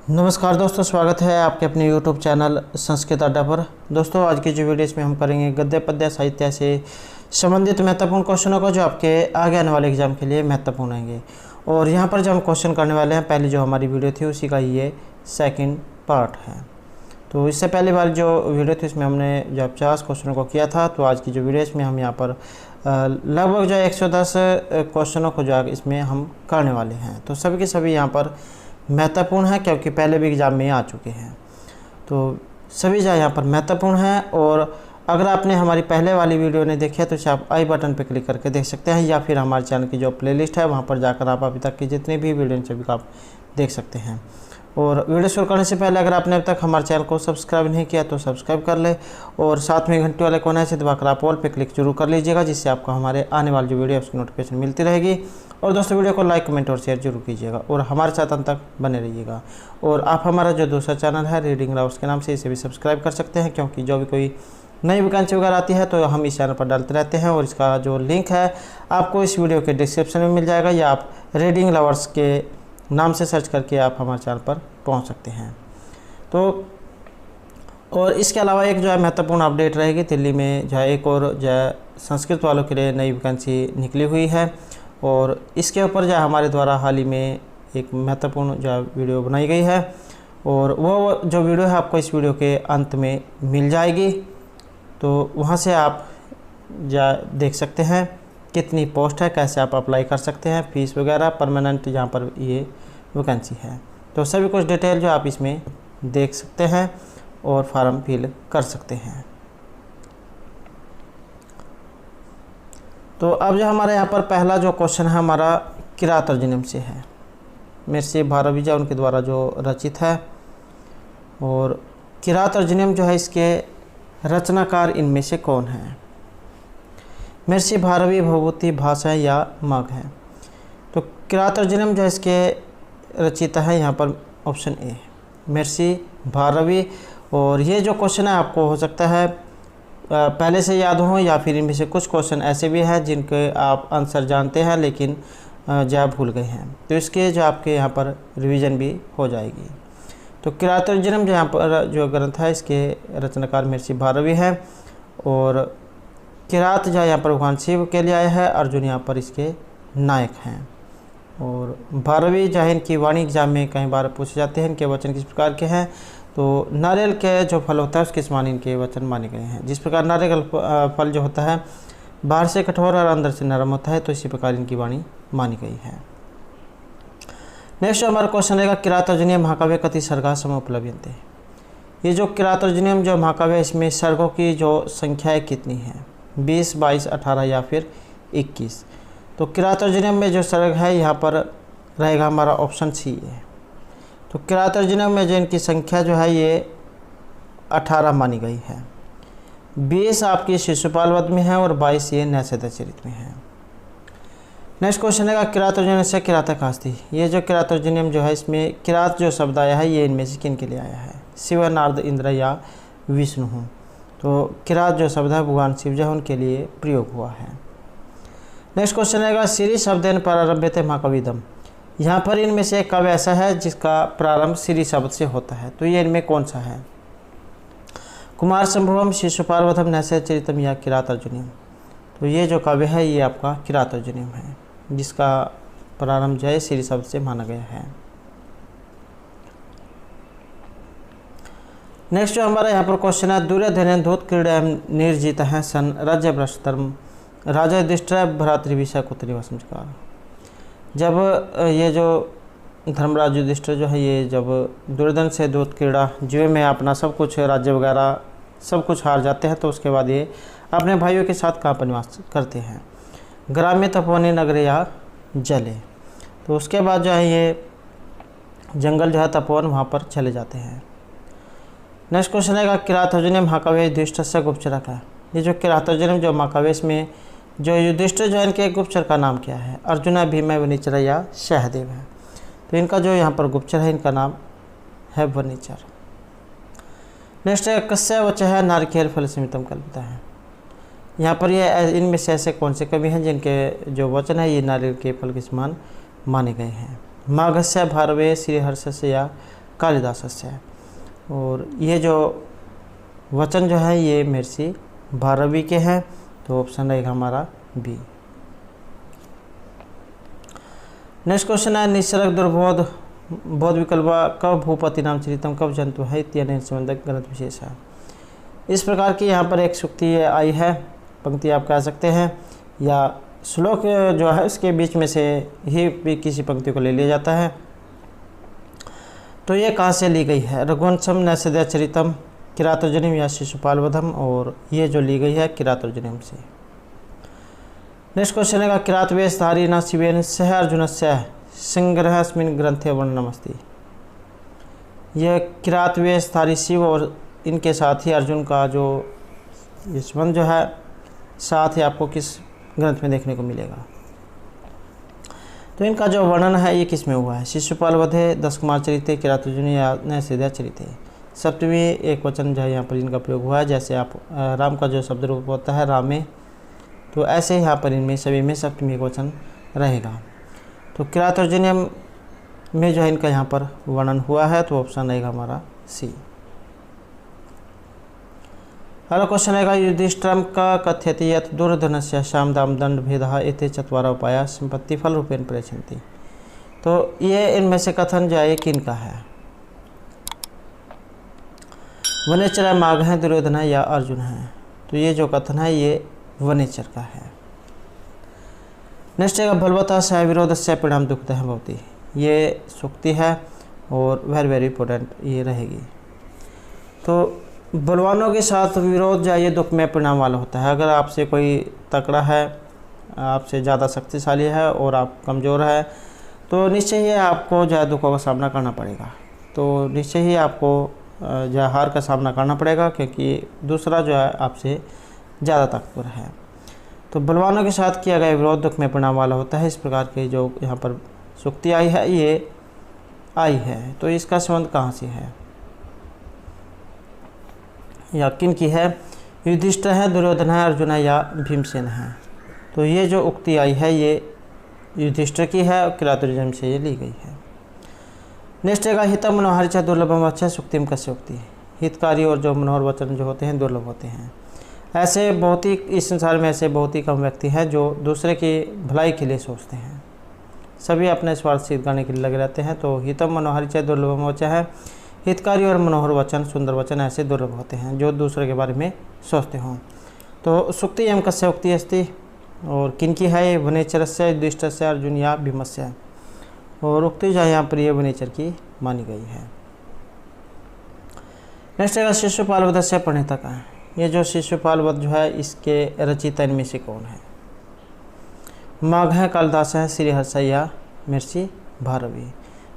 नमस्कार दोस्तों, स्वागत है आपके अपने YouTube चैनल संस्कृत अड्डा पर। दोस्तों, आज की जो वीडियो इसमें हम करेंगे गद्य पद्य साहित्य से संबंधित महत्वपूर्ण क्वेश्चनों को जो आपके आगे आने वाले एग्जाम के लिए महत्वपूर्ण होंगे। और यहाँ पर जो हम क्वेश्चन करने वाले हैं, पहली जो हमारी वीडियो थी उसी का ये सेकंड पार्ट है। तो इससे पहले वाली जो वीडियो थी इसमें हमने जो 50 क्वेश्चनों को किया था, तो आज की जो वीडियो इसमें हम यहाँ पर लगभग जो 110 क्वेश्चनों को जो इसमें हम करने वाले हैं। तो सभी के सभी यहाँ पर महत्वपूर्ण है, क्योंकि पहले भी एग्ज़ाम में आ चुके हैं। तो सभी जो यहाँ पर महत्वपूर्ण हैं। और अगर आपने हमारी पहले वाली वीडियो नहीं देखी है तो इसे आप आई बटन पर क्लिक करके देख सकते हैं, या फिर हमारे चैनल की जो प्लेलिस्ट है वहाँ पर जाकर आप अभी तक की जितनी भी वीडियो सभी को आप देख सकते हैं। और वीडियो शुरू करने से पहले अगर आपने अब तक हमारे चैनल को सब्सक्राइब नहीं किया तो सब्सक्राइब कर ले, और साथ में घंटे वाले कोने से दबाकर आप ऑल पे क्लिक जरूर कर लीजिएगा, जिससे आपको हमारे आने वाली जो वीडियो उसकी नोटिफिकेशन मिलती रहेगी। और दोस्तों, वीडियो को लाइक, कमेंट और शेयर जरूर कीजिएगा, और हमारे साथ अंत तक बने रहिएगा। और आप हमारा जो दूसरा चैनल है रीडिंग राउट्स के नाम से, इसे भी सब्सक्राइब कर सकते हैं, क्योंकि जो भी कोई नई वैकेंसी वगैरह आती है तो हम इस चैनल पर डालते रहते हैं। और इसका जो लिंक है आपको इस वीडियो के डिस्क्रिप्शन में मिल जाएगा, या आप रीडिंग लवर्स के नाम से सर्च करके आप हमारे चैनल पर पहुंच सकते हैं। तो और इसके अलावा एक जो है महत्वपूर्ण अपडेट रहेगी, दिल्ली में जो है एक और जो है संस्कृत वालों के लिए नई वैकेंसी निकली हुई है। और इसके ऊपर जो है हमारे द्वारा हाल ही में एक महत्वपूर्ण जो है वीडियो बनाई गई है, और वो जो वीडियो है आपको इस वीडियो के अंत में मिल जाएगी। तो वहाँ से आप जा देख सकते हैं कितनी पोस्ट है, कैसे आप अप्लाई कर सकते हैं, फीस वगैरह, परमानेंट जहाँ पर ये वैकेंसी है। तो सभी कुछ डिटेल जो आप इसमें देख सकते हैं और फॉर्म फिल कर सकते हैं। तो अब जो हमारे यहाँ पर पहला जो क्वेश्चन है हमारा किरात तर्जुम से है, महर्षि भारद्वाज उनके द्वारा जो रचित है। और किरात तर्जुम जो है इसके रचनाकार इनमें से कौन है? महर्षि भारद्वाज, भगवती, भाषा या माघ है। तो किरात तर्जुम जो है इसके रचिता है यहाँ पर ऑप्शन ए, महर्षि भारद्वाज। और ये जो क्वेश्चन है आपको हो सकता है पहले से याद हो, या फिर इनमें से कुछ क्वेश्चन ऐसे भी हैं जिनके आप आंसर जानते हैं लेकिन जो भूल गए हैं, तो इसके जो आपके यहाँ पर रिवीजन भी हो जाएगी। तो किरात तर्जुम जो यहाँ पर जो ग्रंथ है इसके रचनाकार महर्षि भारद्वाज है। और किरात जो यहाँ पर भगवान शिव के लिए आया है, अर्जुन यहाँ पर इसके नायक हैं। और भारद्वाज जो है इनकी वाणी एग्जाम में कई बार पूछे जाते हैं। इनके वचन किस प्रकार के हैं? तो नारियल के जो फल होता है उसके समान इनके वचन माने गए हैं। जिस प्रकार नारियल फल जो होता है बाहर से कठोर और अंदर से नरम होता है, तो इसी प्रकार इनकी वाणी मानी गई है। नेक्स्ट हमारा क्वेश्चन रहेगा, किरात तर्जुम महाकाव्य कति सर्गा समुपलभ्यन्ते। ये जो किरात तर्जुम जो महाकाव्य इसमें सर्गों की जो संख्याएँ कितनी है? 20, 22, 18 या फिर 21। तो किरात तर्जुम में जो सर्ग है यहाँ पर रहेगा हमारा ऑप्शन सी है। तो किरात तर्जुम में जो इनकी संख्या जो है ये 18 मानी गई है। 20 आपकी शिशुपाल वध में है, और 22 ये नैषधचरित में है। नेक्स्ट क्वेश्चन है, किरात तर्जुम से किराता कास्ती। ये जो किरात तर्जुम जो है इसमें किरात जो शब्द आया है ये इनमें से किन के लिए आया है? शिव, नारद, इंद्र या विष्णु। तो किरात जो शब्द है भगवान शिव जो उनके लिए प्रयोग हुआ है। नेक्स्ट क्वेश्चन रहेगा, श्री शब्देन प्रारंभ्यते महाकविदम। यहाँ पर इनमें से एक काव्य ऐसा है जिसका प्रारंभ श्री शब्द से होता है, तो ये इनमें कौन सा है? कुमार संभवम, शिशुपाल वधम, नैषधचरितम या किरात तर्जुम। तो ये जो काव्य है ये आपका किरात तर्जुम है, जिसका प्रारंभ जो है श्री शब्द से माना गया है। नेक्स्ट जो हमारा यहाँ पर क्वेश्चन है, दुर्योधन धूत क्रीड़ा निर्जित है सन राज्य भ्रष्टर्म राजा युधिष्ठिर भ्रातृविषय कुतरी संस्कार। जब ये जो धर्मराज युधिष्ठिर जो है ये जब दुर्योधन से दूत क्रीड़ा जुए में अपना सब कुछ राज्य वगैरह सब कुछ हार जाते हैं, तो उसके बाद ये अपने भाइयों के साथ कहाँ पर निवास करते हैं? ग्राम्य तपोवनी नगर या जले। तो उसके बाद जो है ये जंगल जो है तपोवन वहाँ पर चले जाते हैं। नेक्स्ट क्वेश्चन है, किरात तर्जुम महाकाव्य युधिष्ठिर से गुप्तचरक है। ये जो किरात तर्जुम जो महाकाव्य में जो युधिष्ठिर जो है इनके गुप्तचर का नाम क्या है? अर्जुन, भीम, वनिचर या सहदेव है। तो इनका जो यहाँ पर गुप्तचर है इनका नाम है वनिचर। नेक्स्ट है, कस्य वचः है नारिकेल फल समितम कल्पिता है। यहाँ पर ये इनमें से ऐसे कौन से कवि हैं जिनके जो वचन है ये नारियल के फल के समान माने गए हैं? माघस्य, भारवे, श्रीहर्षस्य या कालिदासस्य है। और ये जो वचन जो है ये महर्षि भारवी के हैं, तो ऑप्शन रहेगा हमारा बी। नेक्स्ट क्वेश्चन है निसर्ग दुर्बोध बोध विकल्पा कब भूपति नाम चरितम कब जंतु है इत्यादि संबंधक ग्रंथ विशेष है। इस प्रकार की यहाँ पर एक सूक्ति आई है, पंक्ति आप कह सकते हैं, या श्लोक जो है उसके बीच में से ही भी किसी पंक्ति को ले लिया जाता है। तो ये कहाँ से ली गई है? रघुवंशम नैषधीय चरितम, किरातोर्जुनीम या शिशुपाल वधम, और ये जो ली गई है किरातोर्जुनीम से। नेक्स्ट क्वेश्चन है किरातवेशधारी न शिवेन सह अर्जुनस्य संग्रहस्मिन् ग्रंथे वर्णनमस्ति। यह किरातवेशधारी शिव और इनके साथ ही अर्जुन का जो ये संबंध जो है साथ ही आपको किस ग्रंथ में देखने को मिलेगा? तो इनका जो वर्णन है ये किस में हुआ है? शिशुपाल वधे, दस कुमार चरिते, किरातोर्जुनी या नैषधीय चरिते। सप्तमी एक वचन जो है यहाँ पर इनका प्रयोग हुआ है। जैसे आप राम का जो शब्द रूप होता है रामे, तो ऐसे यहाँ पर इनमें सभी में सप्तमी एक वचन रहेगा। तो किरातोर्जुनीयम में जो है इनका यहाँ पर वर्णन हुआ है, तो ऑप्शन रहेगा हमारा सी। अगला क्वेश्चन है युधिष्ठिरं का कथयति यत् दुर्योधनस्य साम दाम दंड भेदः एते चत्वारः उपायाः संपत्ति फल रूपेण प्रयच्छन्ति। तो ये इनमें से कथन जो है किनका है? वनेचर माघ है, दुर्योधन है या अर्जुन है? तो ये जो कथन है ये वनेचर का है। नेक्स्ट है बलवतः सह विरोधस्य परिणाम दुःखदः भवति। ये सूक्ति है और वेरी इंपॉर्टेंट ये रहेगी। तो बलवानों के साथ विरोध जो है ये दुख में परिणाम वाला होता है। अगर आपसे कोई तकड़ा है, आपसे ज़्यादा शक्तिशाली है और आप कमज़ोर है, तो निश्चय ही आपको जो है दुखों का सामना करना पड़ेगा। तो निश्चय ही आपको जो है हार का सामना करना पड़ेगा, क्योंकि दूसरा जो है आपसे ज़्यादा ताकतवर है। तो बलवानों के साथ किया गया विरोध दुख में परिणाम वाला होता है। इस प्रकार की जो यहाँ पर सूक्ति आई है ये आई है। तो इसका संबंध कहाँ से है या किन की है? युधिष्ठिर है, दुर्योधन है, अर्जुन है या भीमसेन है? तो ये जो उक्ति आई है ये युधिष्ठिर की है और किरातोर्जुनीयम से ये ली गई है। नेक्स्ट है हितम मनोहर च दुर्लभम अच्छा सुक्तिम कस्य उक्ति। हितकारी और जो मनोहर वचन जो होते हैं दुर्लभ होते हैं। ऐसे बहुत ही इस संसार में ऐसे बहुत ही कम व्यक्ति हैं जो दूसरे की भलाई के लिए सोचते हैं। सभी अपने स्वार्थ सिद्ध करने के लिए लगे रहते हैं। तो हितम मनोहर च दुर्लभम वचन है, हितकारी और मनोहर वचन सुंदर वचन ऐसे दुर्लभ होते हैं जो दूसरे के बारे में सोचते हों। तो सुक्ति एवं कस्य उक्ति अस्ति, और किनकी है ये? वनेचरस्य, युधिष्ठिरस्य, अर्जुन या भीमस्य। और उक्ति जो है यहाँ पर ये वनेचर की मानी गई है। नेक्स्ट है शिशुपाल वधस्य प्रणेता का है। ये जो शिशुपाल वध जो है इसके रचयिता इनमें से कौन है? माघ है, कालिदास है, श्रीहर्ष या महर्षि भारवी।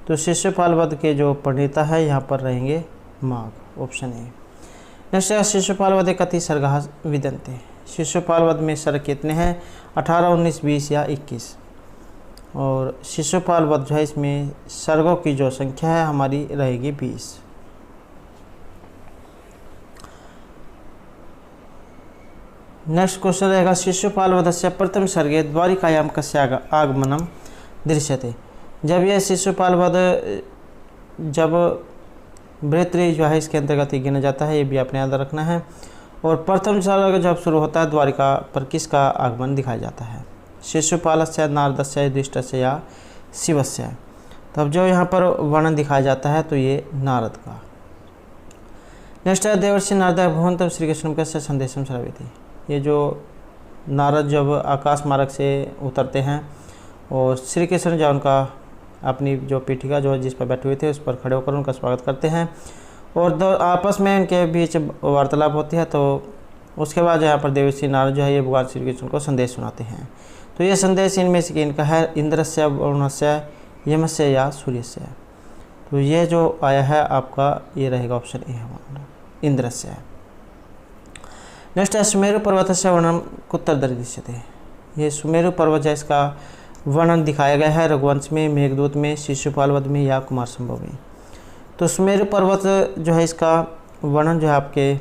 तो शिशुपाल वध के जो प्रणेता है यहाँ पर रहेंगे माघ, ऑप्शन ए। नेक्स्ट है शिशुपाल वध कति सर्गाः विद्यन्ते। शिशुपाल वध में सर्ग कितने हैं? 18, 19, 20 या 21। और शिशुपाल वध जो है इसमें सर्गों की जो संख्या है हमारी रहेगी 20। नेक्स्ट क्वेश्चन रहेगा शिशुपाल वधस्य प्रथम सर्गे द्वारिकायां कस्य आगमनम दृश्यते। जब यह शिशुपाल वध जब बृहत्रि जो है इसके अंतर्गत ही गिना जाता है, ये भी आपने याद रखना है। और प्रथम सर्ग जब शुरू होता है द्वारिका पर किसका आगमन दिखाया जाता है? शिशुपालस्य, नारदस्य, युधिष्ठिरस्य या शिवस्य। तब जो यहाँ पर वर्णन दिखाया जाता है तो ये नारद का। नेक्स्ट है देवर्षि नारद भगवन्तं श्रीकृष्णं कस्य संदेशं श्रावयति। ये जो नारद जब आकाश मार्ग से उतरते हैं और श्री कृष्ण जब उनका अपनी जो पीठिका जो जिस पर बैठे हुए थे उस पर खड़े होकर उनका स्वागत करते हैं और आपस में उनके बीच वार्तालाप होती है। तो उसके बाद यहाँ पर देवर्षि नारद जो है ये भगवान श्री कृष्ण को संदेश सुनाते हैं। तो ये संदेश इनमें से इनका है इंद्रस्य, वरुणस्य, यमस्य या सूर्यस्य। तो ये जो आया है आपका ये रहेगा ऑप्शन ए हमारा इंद्रस्य। नेक्स्ट है सुमेरु पर्वतस्य वर्णन कुत्र दृश्यते। ये सुमेरु पर्वत है इसका वर्णन दिखाया गया है रघुवंश में, मेघदूत में, शिशुपाल वध में या कुमार संभव में। तो सुमेरु पर्वत जो है इसका वर्णन जो है आपके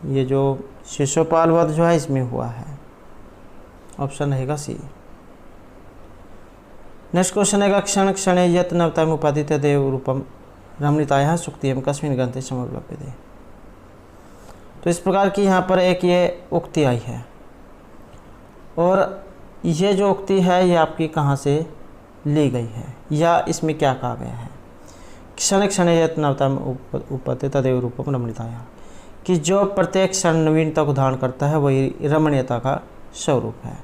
ये जो शिशुपाल वध जो है इसमें हुआ है, ऑप्शन रहेगा सी। नेक्स्ट क्वेश्चन है क्षण क्षणे यत नवताम उपादित देव रूपम रमणीतायाः सुक्तियं कस्मिन् ग्रन्थे समुपलभ्यते। तो इस प्रकार की यहाँ पर एक ये उक्ति आई है, और ये जो उक्ति है ये आपकी कहाँ से ली गई है या इसमें क्या कहा गया है। क्षण क्षण यत्नवताम उपपत्ति तदेव रूपम रमणीयतायाः, कि जो प्रत्येक क्षण नवीनता को धारण करता है वही रमणीयता का स्वरूप है।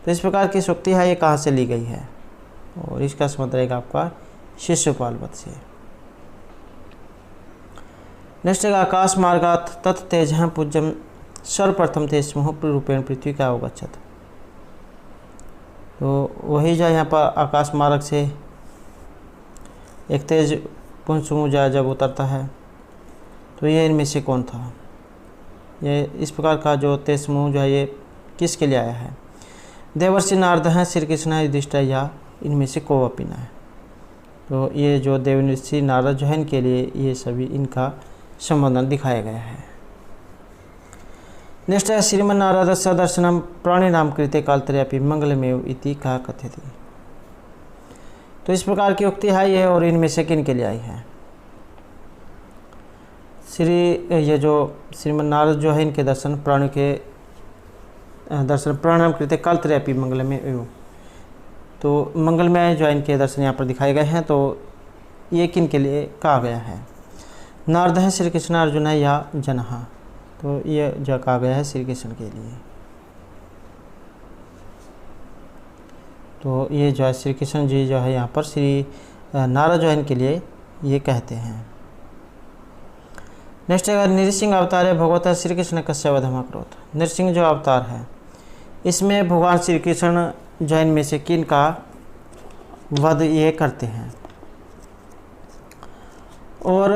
तो इस प्रकार की उक्ति है, ये कहाँ से ली गई है, और इसका संबंध रहेगा आपका शिशुपाल वध से। नेक्स्ट है आकाश मार्गात तत् तेजः पूज्यम सर्वप्रथम तेज रूपेण पृथ्वी का अवगच्छत। तो वही जो यहाँ पर आकाश मार्ग से एक तेज पुंज समूह जब उतरता है, तो ये इनमें से कौन था। ये इस प्रकार का जो तेज समूह जो है ये किसके लिए आया है। देवर्षि नारद हैं, श्री कृष्ण युधिष्ठिर या इनमें से कोवपिन है। तो ये जो देवर्षि नारद जो है इनके लिए ये सभी इनका संबंधन दिखाया गया है। नेक्स्ट है श्रीमन्नारद सदर्शनम प्राणिनाम कृते कालत्रयापि मंगलमेव इति कहा कथ्यते। तो इस प्रकार की उक्ति है ये, और इनमें से किन के लिए आई है। ये जो श्रीमन्नारद जो है इनके दर्शन प्राणी के दर्शन प्राणायाम कृते कालत्रयापि मंगलमेव, तो मंगलमय जो है इनके दर्शन यहाँ पर दिखाए गए हैं। तो ये किन के लिए कहा गया है। नारद है, श्री कृष्ण, अर्जुन है या जनहा। तो ये जो कहा गया है श्री कृष्ण के लिए। तो ये जो है श्री कृष्ण जी जो है यहाँ पर श्री नारद जो है इनके लिए ये कहते हैं। नेक्स्ट है नृसिंह अवतार है भगवत श्री कृष्ण कस्य वधम अकरोत्। नृसिंह जो अवतार है इसमें भगवान श्री कृष्ण जो इनमें से किन का वध ये करते हैं। और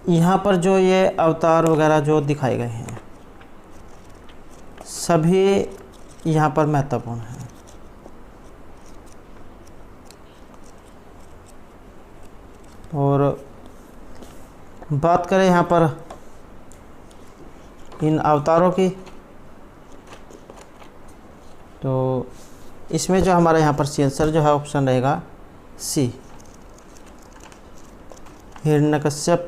यहाँ पर जो ये अवतार वगैरह जो दिखाए गए हैं सभी यहाँ पर महत्वपूर्ण हैं। और बात करें यहाँ पर इन अवतारों की, तो इसमें जो हमारा यहाँ पर आंसर जो है ऑप्शन रहेगा सी, हिरण्यकश्यप,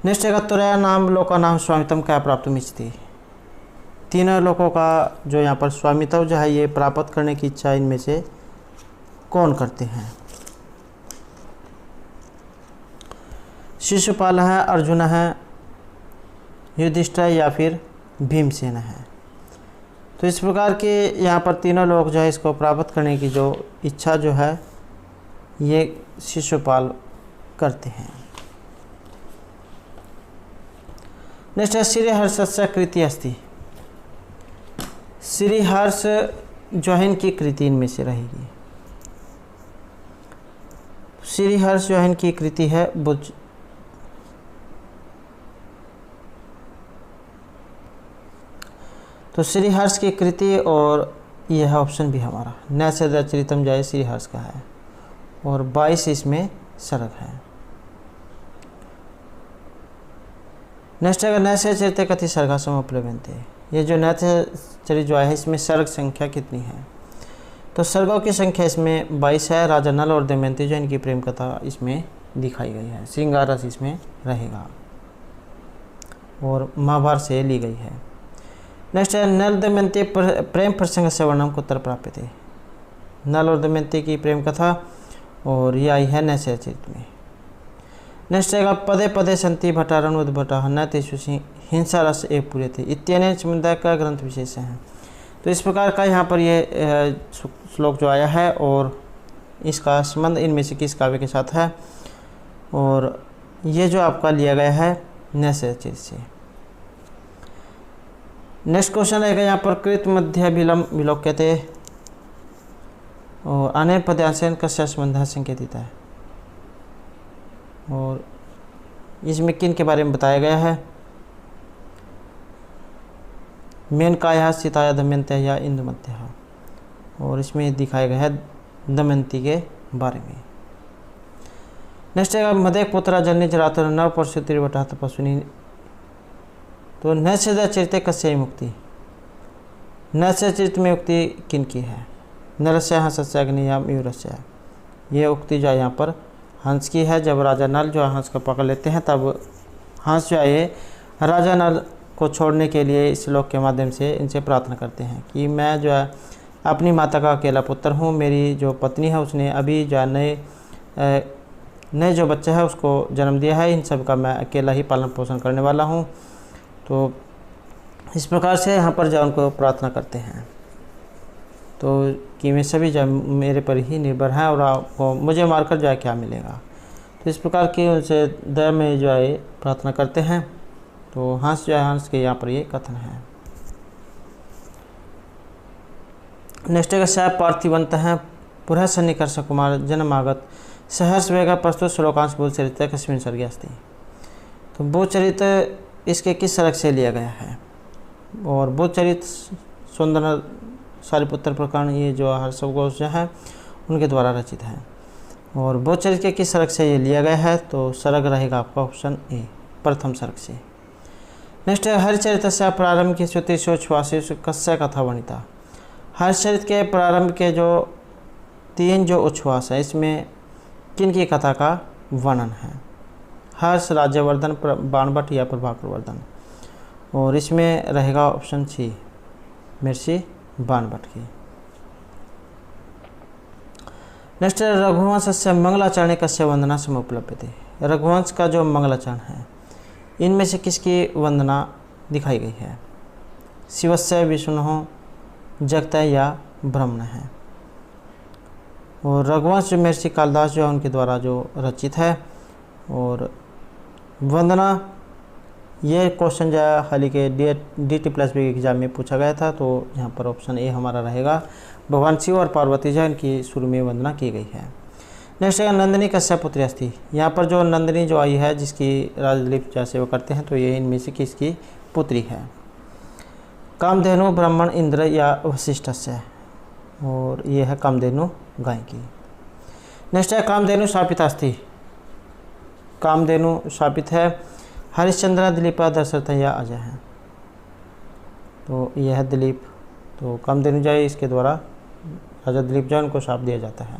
नेक्स्ट है त्रया नाम लोका नाम स्वामित्वम क्या प्राप्त इच्छति। तीनों लोगों का जो यहाँ पर स्वामित्व जो है ये प्राप्त करने की इच्छा इनमें से कौन करते हैं। शिशुपाल है, अर्जुन है, युधिष्ठिर या फिर भीमसेन है। तो इस प्रकार के यहाँ पर तीनों लोग जो है इसको प्राप्त करने की जो इच्छा जो है ये शिशुपाल करते हैं। नेक्स्ट है श्रीहर्षस्य कृति अस्ति। श्रीहर्ष जो है इनकी कृति इनमें से रहेगी। श्रीहर्ष जो है इनकी कृति है बुझ। तो श्रीहर्ष की कृति, और यह ऑप्शन भी हमारा न से रचरितम जाए श्रीहर्ष का है, और 22 इसमें सर्ग है। नेक्स्ट है नैसे चरित्र कथि सर्गा समुपलभ्यन्ते। ये जो नैसे चरित्र जो है इसमें सर्ग संख्या कितनी है। तो सर्गों की संख्या इसमें 22 है। राजा नल और दमयंती जो इनकी प्रेम कथा इसमें दिखाई गई है। श्रृंगार रस इसमें रहेगा और महाभारत से ली गई है। नेक्स्ट है नल दमयंती प्रेम प्रसंग से वर्णम को उत्तर प्राप्त थे। नल और दमयंती की प्रेम कथा, और ये आई है नैसे चरित्र में। नेक्स्ट है पदे पदे संति भटारण उद्भटा न तेषु हिंसा रस एक पूरे थे इत्यादि समुदाय का ग्रंथ विशेष है। तो इस प्रकार का यहाँ पर ये श्लोक जो आया है, और इसका संबंध इनमें से किस काव्य के साथ है, और ये जो आपका लिया गया है नैसे चरित्र से। नेक्स्ट क्वेश्चन रहेगा यहाँ पर कृत मध्य विलोक्यते और अनेक पद्यांशन कस्य संबंध संकेतित है, और इसमें किन के बारे में बताया गया है। मेनकाया, सीताया, दमयंती या इंदुमती, और इसमें दिखाया गया है दमयंती के बारे में। नेक्स्ट है मदेक पुत्रा जन्य जरातर नव परशु तिरवटा तपस्विनी तो न से चरित कस्य मुक्ति, न से चरित में उक्ति किन की है? नरस्य हंसस्य अग्निया मयूरस्य, ये उक्ति जो है यहाँ पर हंस की है। जब राजा नल जो है हंस को पकड़ लेते हैं तब हंस जो है ये राजा नल को छोड़ने के लिए इस श्लोक के माध्यम से इनसे प्रार्थना करते हैं कि मैं जो है अपनी माता का अकेला पुत्र हूँ, मेरी जो पत्नी है उसने अभी जो है नए जो बच्चा है उसको जन्म दिया है, इन सब का मैं अकेला ही पालन पोषण करने वाला हूँ। तो इस प्रकार से यहाँ पर जो उनको प्रार्थना करते हैं तो कि मैं सभी जो मेरे पर ही निर्भर हैं और आपको मुझे मारकर जो है क्या मिलेगा। तो इस प्रकार की उनसे दया में जो है प्रार्थना करते हैं। तो हंस जो है हंस के यहाँ पर ये कथन है। नेक्स्ट है स पार्थिवंत हैं पुरः सन्निकर्ष कुमार जन्मागत सहर्ष वेगा प्रस्तुत श्लोकांश बोध चरित्र कस्मिन् सर्गे अस्ति। तो बोध चरित्र इसके किस सर्ग से लिया गया है? और बोध चरित्र सुंदर सारिपुत्र प्रकरण ये जो हर्षघोष जो है उनके द्वारा रचित है। और बोध चरित्र के किस सर्ग से ये लिया गया है? तो सर्ग रहेगा आपका ऑप्शन ए, प्रथम सर्ग से। नेक्स्ट है हरिचरित्र से प्रारंभ की श्रुतिशोच्छ्वासी कस्य कथा वर्णिता। हरिचरित्र के प्रारंभ के जो 3 जो उच्छ्वास है इसमें किन की कथा का वर्णन है? हर्ष, राज्यवर्धन, बाणभट्ट या प्रभाकरवर्धन। और इसमें रहेगा ऑप्शन सी, महर्षि बाणभट्ट की। नेक्स्ट रघुवंश से मंगलाचरण कस्य वंदना समुपलभ्य थे। रघुवंश का जो मंगलाचरण है इनमें से किसकी वंदना दिखाई गई है? शिवस्य, विष्णु, जगत या ब्रह्मण है। और रघुवंश महर्षि कालिदास जो है उनके द्वारा जो रचित है। और वंदना ये क्वेश्चन जो है हाल ही के DT+B एग्जाम में पूछा गया था। तो यहाँ पर ऑप्शन ए हमारा रहेगा। भगवान शिव और पार्वती जो इनकी शुरू में वंदना की गई है। नेक्स्ट है नंदिनी कस्य पुत्री अस्ति। यहाँ पर जो नंदिनी जो आई है जिसकी राज दिलीप जैसे वो करते हैं तो ये इनमें से किसकी पुत्री है? कामधेनु, ब्राह्मण, इंद्र या वशिष्ठ से। और ये है कामधेनु गाय की। नेक्स्ट है कामधेनु शापित अस्ति। कामधेनु शापित है। हरिश्चंद्र, दिलीप, दशरथ या अजय है। तो यह है दिलीप। तो कामधेनु जाए इसके द्वारा राजा दिलीप जैन को शाप दिया जाता है।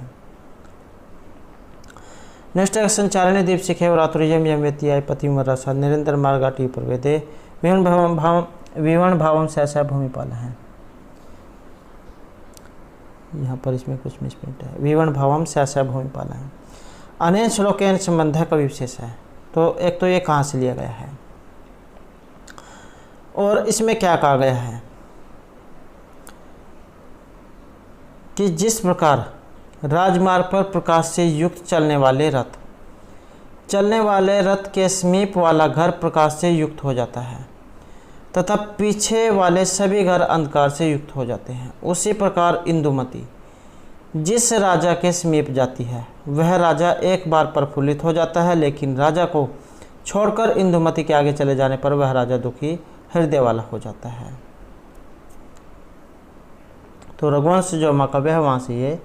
नेक्स्ट है संचारणी दीप सिखे और आतुर्यम यम व्यत्याय पतिम रसा निरंतर मार्गाटी प्रवेदे विवण भावम सहसा भूमिपाल है। यहाँ पर इसमें कुछ मिसप्रिंट है। विवण भावम सहसा भूमिपाल है। अनेक श्लोकेन संबंध का विशेष है। तो एक तो ये कहाँ से लिया गया है और इसमें क्या कहा गया है कि जिस प्रकार राजमार्ग पर प्रकाश से युक्त चलने वाले रथ के समीप वाला घर प्रकाश से युक्त हो जाता है तथा पीछे वाले सभी घर अंधकार से युक्त हो जाते हैं, उसी प्रकार इंदुमती जिस राजा के समीप जाती है वह राजा एक बार प्रफुल्लित हो जाता है, लेकिन राजा को छोड़कर इंदुमती के आगे चले जाने पर वह राजा दुखी हृदय वाला हो जाता है। तो रघुवंश जो महाकाव्य है वहाँ से ये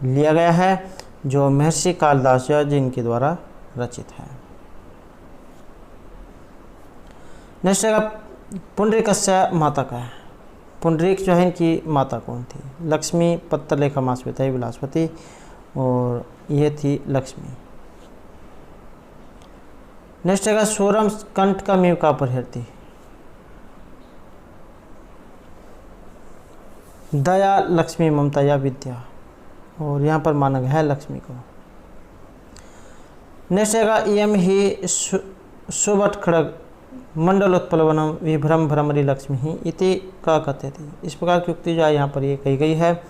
लिया गया है, जो महर्षि कालिदास जिनके द्वारा रचित है। नेक्स्ट है पुंडरीकस्य माता का है। पुंडरीक जो है इनकी माता कौन थी? लक्ष्मी, पत्रलेखा, मास्वेता, विलासवती। और ये थी लक्ष्मी। नेक्स्ट है सोरम कंठ का मीव का परिहरती। दया, लक्ष्मी, ममता या विद्या। और यहाँ पर माना गया है लक्ष्मी को। नेक्स्ट है इयम ही सुबट खड़ग मंडलोत्पलवनम विभ्रम भ्रमरी लक्ष्मी ही इति का कहते थे। इस प्रकार की उक्ति जो है यहाँ पर ये कही गई है।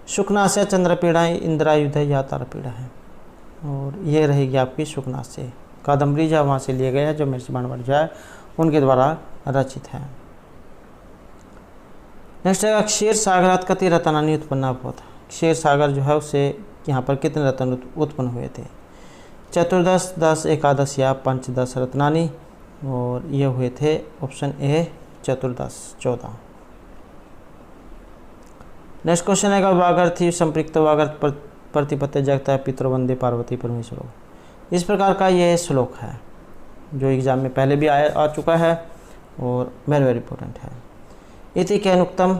शुकनाश से चंद्रपीड़ा, इंद्रायुध या तारपीड़ा है। और ये रहेगी आपकी शुकनाश से। कादम्बरी जो वहाँ से लिए गए हैं जो महर्षि बाणभट्ट जो है उनके द्वारा रचित है। नेक्स्ट है क्षीर सागरात कति रत्नानि उत्पन्न अभवत्। क्षीर सागर जो है उससे यहाँ पर कितने रत्न उत्पन्न हुए थे? 14, 10, 11 या 15 रत्नानि। और ये हुए थे ऑप्शन ए 14। नेक्स्ट क्वेश्चन है वागर्थी संपृक्त वागर्थ प्रतिपत्ति जगता पितृवंदे पार्वती परमेश्वर। इस प्रकार का ये श्लोक है जो एग्जाम में पहले भी आ चुका है और वेरी वेरी इंपॉर्टेंट है। इति केनुक्तम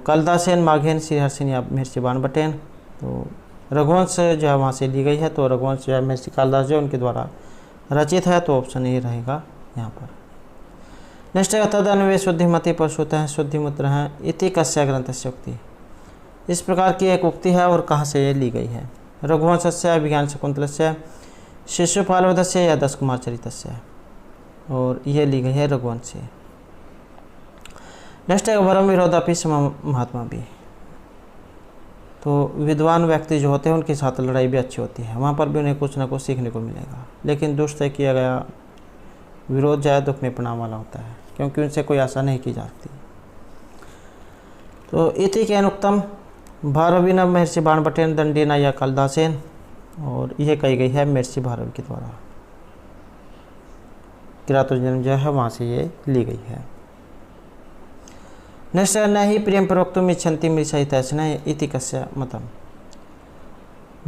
कालिदासेन माघेन श्रीहर्षेन या महर्षि बाणभट्टेन। तो रघुवंश जो है वहाँ से ली गई है, तो रघुवंश जो है महर्षि कालिदास जो उनके द्वारा रचित है, तो ऑप्शन ए रहेगा यहाँ पर। नेक्स्ट है तदन्वय शुद्धिमति परशुत हैं शुद्धिमुद्र हैं इति कस्य ग्रंथस्य उक्ति। इस प्रकार की एक उक्ति है और कहाँ से ये ली गई है? रघुवंशस्य अभिज्ञान शकुंतलस्य शिशुपालवधस्य या दस कुमार चरितस्य, और ये ली गई है रघुवंश से। नेक्स्ट है वरम विरोधापि सम महात्मा भी। तो विद्वान व्यक्ति जो होते हैं उनके साथ लड़ाई भी अच्छी होती है, वहाँ पर भी उन्हें कुछ ना कुछ सीखने को मिलेगा। लेकिन दुष्ट से किया गया विरोध जाए दुख में परिणाम वाला होता है, क्योंकि उनसे कोई आशा नहीं की जा सकती। तो इति केनुक्तम भारवीन महर्षि बाणभट्टेन दंडेन या कालिदासेन, और यह कही गई है महर्षि भारवी के द्वारा। किरातोजन्म जो है वहाँ से ये ली गई है। नेक्स्ट न ही प्रेम प्रवक्तुम इच्छन्ति मृषाहितैषण इति कस्य मतम।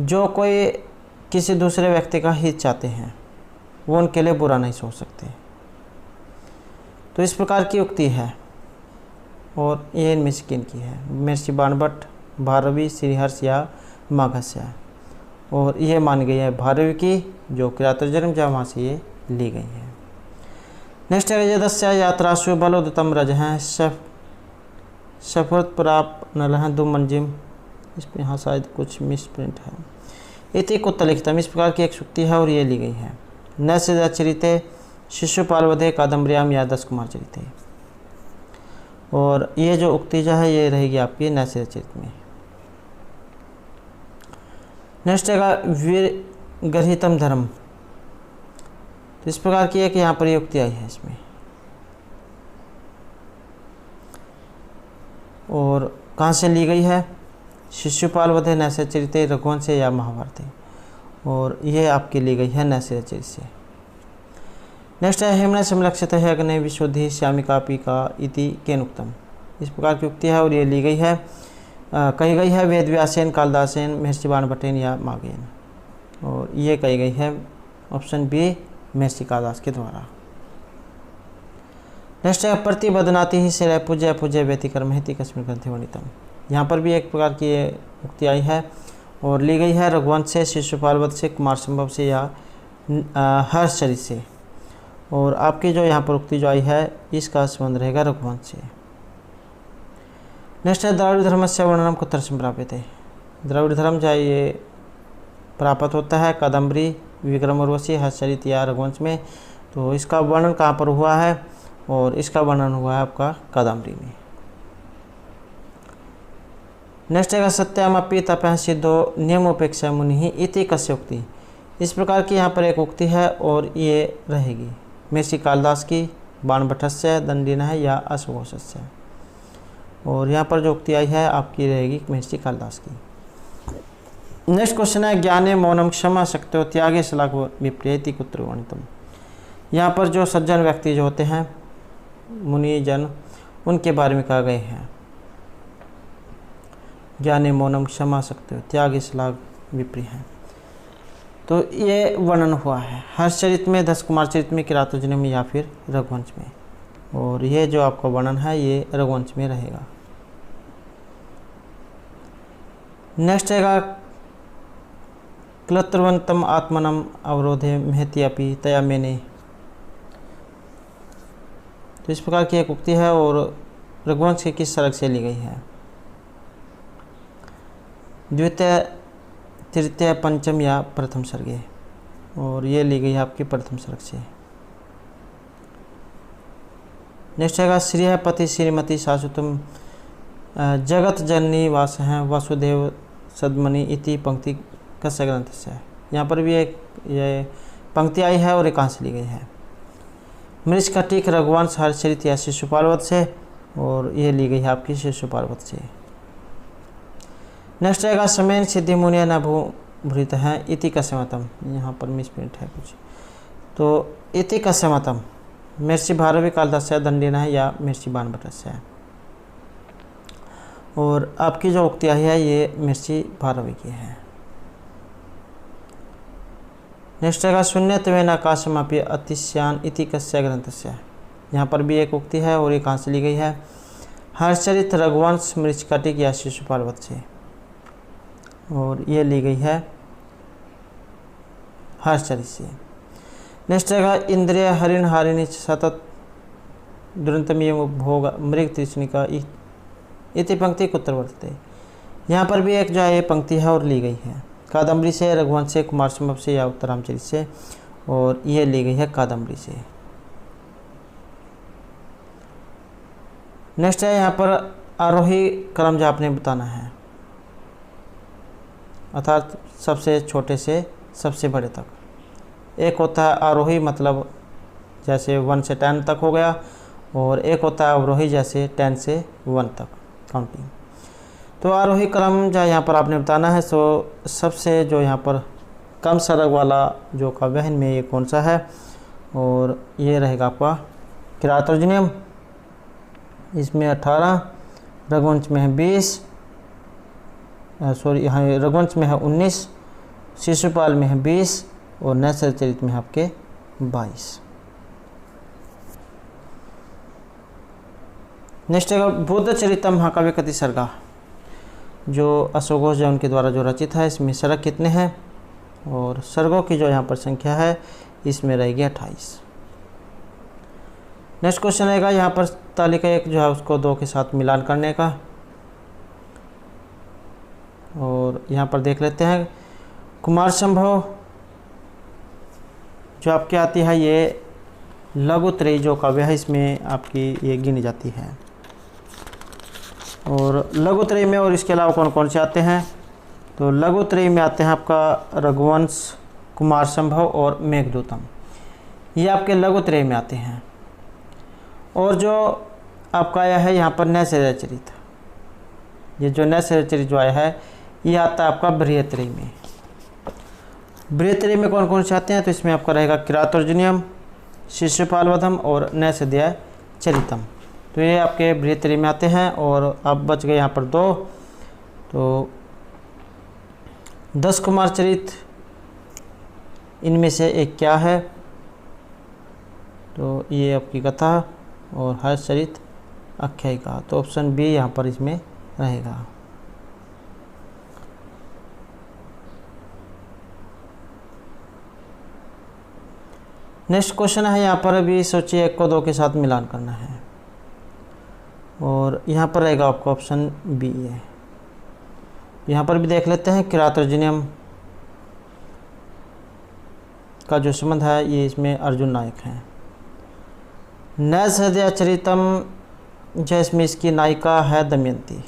जो कोई किसी दूसरे व्यक्ति का हित चाहते हैं वो उनके लिए बुरा नहीं सोच सकते। तो इस प्रकार की उक्ति है, और ये इनमें से किन की है? महर्षि बाणभट्ट, भारवी, श्रीहर्ष या माघस्य, और ये मान गई है भारवी की, जो किरातोजन्म जो वहाँ से ये ली गई है। नेक्स्ट है यदस्य यात्रासु बलोदतम रज हैं सफरत प्राप नलह दु मंजिम। इस पर यहाँ शायद कुछ मिसप्रिंट है। इति कुत्तलिखितम, इस प्रकार की एक सूक्ति है और ये ली गई है। न से चरिते शिशुपालवधे कादम्बर्याम या दस कुमार चरिते, और ये जो उक्ति जो है ये रहेगी आपकी नैसे चरित में। नेक्स्ट है वीर गर्हितम धर्म। तो इस प्रकार की है कि यहाँ पर ये उक्ति आई है इसमें, और कहाँ से ली गई है? शिशुपाल वधे नैसे चरिते, रघुवंश या महाभारत, और ये आपकी ली गई है नैसे चरित से। नेक्स्ट है हेमन समलक्षित है अग्नि विशुद्धि श्यामिका पीका इति केनुक्तम। इस प्रकार की उक्ति है और ये ली गई है कही गई है वेदव्यासेन, कालिदासेन, महर्षि बाणभट्टेन या माघेन, और ये कही गई है ऑप्शन बी महर्षि कालिदास के द्वारा। नेक्स्ट है प्रतिबदनाति ही से पूज्य पूज्य व्यतिक्रम है कश्मीर ग्रंथि वर्णितम। यहाँ पर भी एक प्रकार की उक्ति आई है और ली गई है रघुवंश से, शिशुपाल से, कुमार संभव से या हर्षचरित से, और आपकी जो यहाँ पर उक्ति जो आई है इसका संबंध रहेगा रघुवंश से। नेक्स्ट है द्राविड़ धर्म से वर्णनम कुत्र से प्राप्त है। द्राविड़ धर्म जो ये प्राप्त होता है कादम्बरी, विक्रम उर्वशी, हर्षचरित या रघुवंश में। तो इसका वर्णन कहाँ पर हुआ है? और इसका वर्णन हुआ है आपका कादम्बरी में। नेक्स्ट है सत्यमपि तपः सिद्धो नियमोपेक्षा मुनि इति कस्य उक्ति। इस प्रकार की यहाँ पर एक उक्ति है और ये रहेगी महर्षि कालिदास की, बाणभट्टस्य, दंडिनः या अश्वघोषस्य, और यहाँ पर जो उक्ति आई है आपकी रहेगी महर्षि कालिदास की। नेक्स्ट क्वेश्चन है ज्ञाने मौनम क्षमा शक्तो त्यागे श्लाघ विप्रेति कुत्र वर्णितम। यहाँ पर जो सज्जन व्यक्ति जो होते हैं मुनि जन, उनके बारे में कहा गए हैं ज्ञाने मौनम क्षमा शक्तो त्यागे श्लाघ विप्रिय है। तो ये वर्णन हुआ है हर्षचरित में, दस कुमार चरित में, किरातोजन्म में या फिर रघुवंश में, और ये जो आपका वर्णन है ये रघुवंश में रहेगा। नेक्स्ट है क्लत्रवंतम आत्मनम अवरोधे महति अपि तया मैंने। तो इस प्रकार की एक उक्ति है और रघुवंश की किस सर्ग से ली गई है? द्वितीय, तृतीय, पंचम या प्रथम सर्गे, और ये ली गई है आपकी प्रथम सर्ग से। नेक्स्ट है श्री पति श्रीमती सासुतम जगत जननी वास हैं वासुदेव सदमणि इति पंक्ति कस्य ग्रंथ से। यहाँ पर भी एक ये पंक्ति आई है और ये कहाँ से ली गई है? मृषकटिक, रघुवंश, हर्षचरित या शिशुपाल से, और ये ली गई है आपकी शिशुपाल से। नेक्स्ट आएगा समेन सिद्धि मुनिया न भूभृत हैं इति कस्य मतम। यहाँ पर मिसप्रिंट है कुछ, तो इति कस्य मतम महर्षि भारवी, कालिदास, दंडिनः या महर्षि बाणभट्ट। और आपकी जो उक्ति आई है ये महर्षि भारवी की है। नेक्स्ट रहेगा शून्यत्वेन आकाशमपि अतिश्यान इति कस्य ग्रंथस्य। यहाँ पर भी एक उक्ति है और ये कहाँ से ली गई है? हर्षचरित, रघुवंश, मृच्छकटिक या शिशुपाल वध से, और ये ली गई है हर्षचरित से। नेक्स्ट रहेगा इंद्रिय हरिण हारिणी सतत दुरंतमीय भोग मृग तृष्णिका इति पंक्ति कुत्र वर्तते। यहाँ पर भी एक जो है पंक्ति है और ली गई है कादम्बरी से, रघुवंश से, कुमार संभव से या उत्तरामचरित से, और ये ली गई है कादम्बरी से। नेक्स्ट है यहाँ पर आरोही क्रम जो आपने बताना है, अर्थात सबसे छोटे से सबसे बड़े तक। एक होता है आरोही, मतलब जैसे 1 से 10 तक हो गया, और एक होता है अवरोही, जैसे 10 से 1 तक काउंटिंग। तो आरोही क्रम जो यहाँ पर आपने बताना है, सो सबसे जो यहाँ पर कम सरग वाला जो काव्य है इनमें ये कौन सा है, और ये रहेगा आपका किरातर्जुनीयम। इसमें 18, रघुवंश में है 20, यहाँ रघुवंश में है 19, शिशुपाल में है 20, और नैसर्चरित में है आपके 22। नेक्स्ट है बुद्ध चरितम महाकाव्य कति सर्गा, जो अशोक घोष जो उनके द्वारा जो रचित है, इसमें सर्ग कितने हैं, और सर्गों की जो यहाँ पर संख्या है इसमें रहेगी 28। नेक्स्ट क्वेश्चन रहेगा यहाँ पर तालिका 1 जो है उसको 2 के साथ मिलान करने का, और यहाँ पर देख लेते हैं कुमार संभव जो आपके आती है, ये लघुत्रयी जो काव्य है इसमें आपकी ये गिनी जाती है। और लघुत्रयी में और इसके अलावा कौन कौन से आते हैं, तो लघुत्रयी में आते हैं आपका रघुवंश, कुमार संभव और मेघदूतम, ये आपके लघुत्रयी में आते हैं। और जो आपका आया है यहाँ पर नैसर्चरित, ये जो नैसर्चरित जो आया है ये आता है आपका बृहत्त्रयी में। बृहत्त्रयी में कौन कौन से आते हैं, तो इसमें आपका रहेगा किरातर्जुनीयम, शिशुपाल वधम और नैषधीयचरितम, तो ये आपके बृहत्त्रयी में आते हैं। और अब बच गए यहाँ पर 2, तो 10 कुमार चरित इनमें से एक क्या है, तो ये आपकी कथा और हर्षचरित आख्यायिका, तो ऑप्शन बी यहाँ पर इसमें रहेगा। नेक्स्ट क्वेश्चन है यहाँ पर भी सोचिए 1 को 2 के साथ मिलान करना है, और यहाँ पर रहेगा आपका ऑप्शन बी है। यहाँ पर भी देख लेते हैं किरातर्जुनीयम का जो संबंध है ये इसमें अर्जुन नायक है। नैषधीयचरितम जो इसमें इसकी नायिका है दमयंती,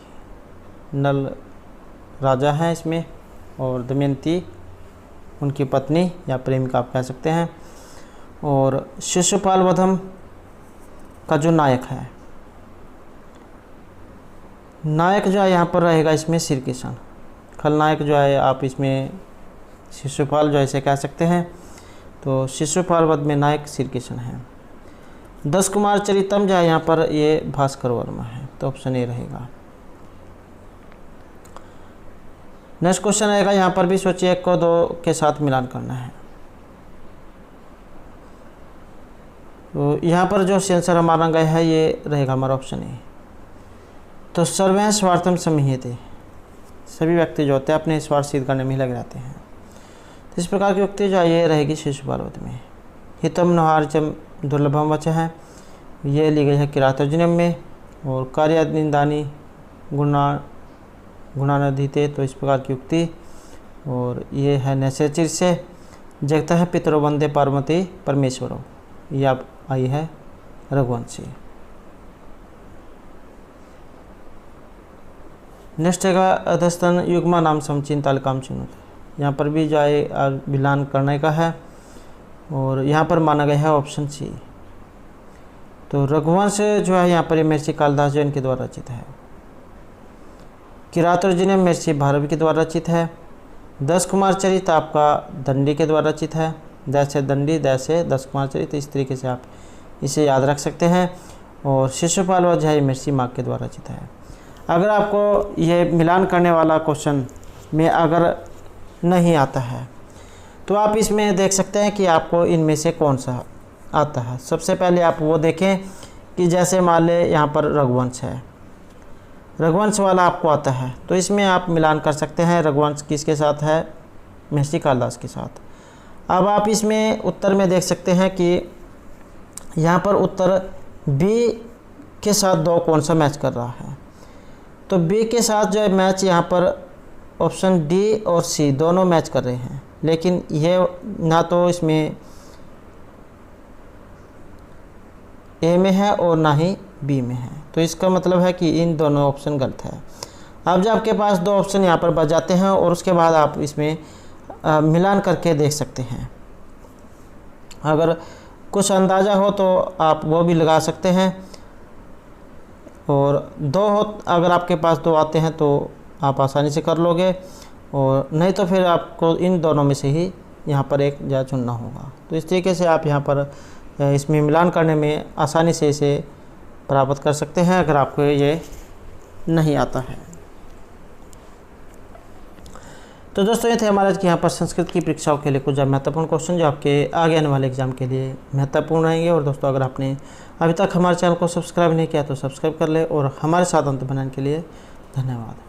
नल राजा है इसमें, और दमयंती उनकी पत्नी या प्रेमिका आप कह सकते हैं। और शिशुपाल वधम का जो नायक है, नायक जो है यहाँ पर रहेगा इसमें श्री कृष्ण, खलनायक जो है आप इसमें शिशुपाल जो ऐसे कह सकते हैं, तो शिशुपाल वध में नायक श्री कृष्ण है। 10 कुमार चरितम जो है यहाँ पर ये भास्कर वर्मा है, तो ऑप्शन ए रहेगा। नेक्स्ट क्वेश्चन रहेगा यहाँ पर भी सोचिए 1 को 2 के साथ मिलान करना है, तो यहाँ पर जो आंसर हमारा गया है ये रहेगा हमारा ऑप्शन ए। तो सर्वे स्वार्थम समहीते, सभी व्यक्ति जो होते हैं अपने स्वार्थ सिद्ध करने में ही लगे रहते हैं, तो इस प्रकार की उक्ति जो है ये रहेगी शिशुपाल वध में। हितम नहार्चम दुर्लभम वच है, ये ली गई है किरातर्जुनीयम में। और कार्यानिंदानी गुणानधीते, तो इस प्रकार की उक्ति, और ये है नैषधीयचरित से। जगत है पितरो वंदे पार्वती परमेश्वरो, ये आप आई है रघुवंश से। नेक्स्ट है अधस्तन युग्मा नाम समचिन तालिकाम चिन्हुत, यहाँ पर भी जो है मिलान करने का है, और यहाँ पर माना गया है ऑप्शन सी। तो रघुवंश जो है यहाँ पर महर्षि कालिदास जो इनके द्वारा रचित है। किरातर्जुनीयम महर्षि भारवी के द्वारा रचित है। 10 कुमार चरित आपका दंडी के द्वारा रचित है, दैसे दंडी दैसे 10 कुमार चरित, इस तरीके से आप इसे याद रख सकते हैं। और शिशुपाल वध है महर्षि माघ के द्वारा रचित है। अगर आपको ये मिलान करने वाला क्वेश्चन में अगर नहीं आता है तो आप इसमें देख सकते हैं कि आपको इनमें से कौन सा आता है। सबसे पहले आप वो देखें कि जैसे मान लें यहाँ पर रघुवंश है, रघुवंश वाला आपको आता है, तो इसमें आप मिलान कर सकते हैं। रघुवंश किसके साथ है? महर्षि कालिदास के साथ। अब आप इसमें उत्तर में देख सकते हैं कि यहाँ पर उत्तर बी के साथ 2 कौन सा मैच कर रहा है। तो बी के साथ जो है मैच यहाँ पर ऑप्शन डी और सी दोनों मैच कर रहे हैं, लेकिन ये ना तो इसमें ए में है और ना ही बी में है, तो इसका मतलब है कि इन दोनों ऑप्शन गलत है। अब जब आपके पास 2 ऑप्शन यहाँ पर बच जाते हैं और उसके बाद आप इसमें मिलान करके देख सकते हैं। अगर कुछ अंदाज़ा हो तो आप वो भी लगा सकते हैं, और 2 हो अगर आपके पास 2 आते हैं तो आप आसानी से कर लोगे, और नहीं तो फिर आपको इन दोनों में से ही यहाँ पर एक जा चुनना होगा। तो इस तरीके से आप यहाँ पर इसमें मिलान करने में आसानी से इसे प्राप्त कर सकते हैं अगर आपको ये नहीं आता है। तो दोस्तों ये थे हमारे आज के यहाँ पर संस्कृत की परीक्षाओं के लिए कुछ महत्वपूर्ण क्वेश्चन जो आपके आगे आने वाले एग्जाम के लिए महत्वपूर्ण रहेंगे। और दोस्तों अगर आपने अभी तक हमारे चैनल को सब्सक्राइब नहीं किया तो सब्सक्राइब कर ले, और हमारे साथ अंत बनाने के लिए धन्यवाद।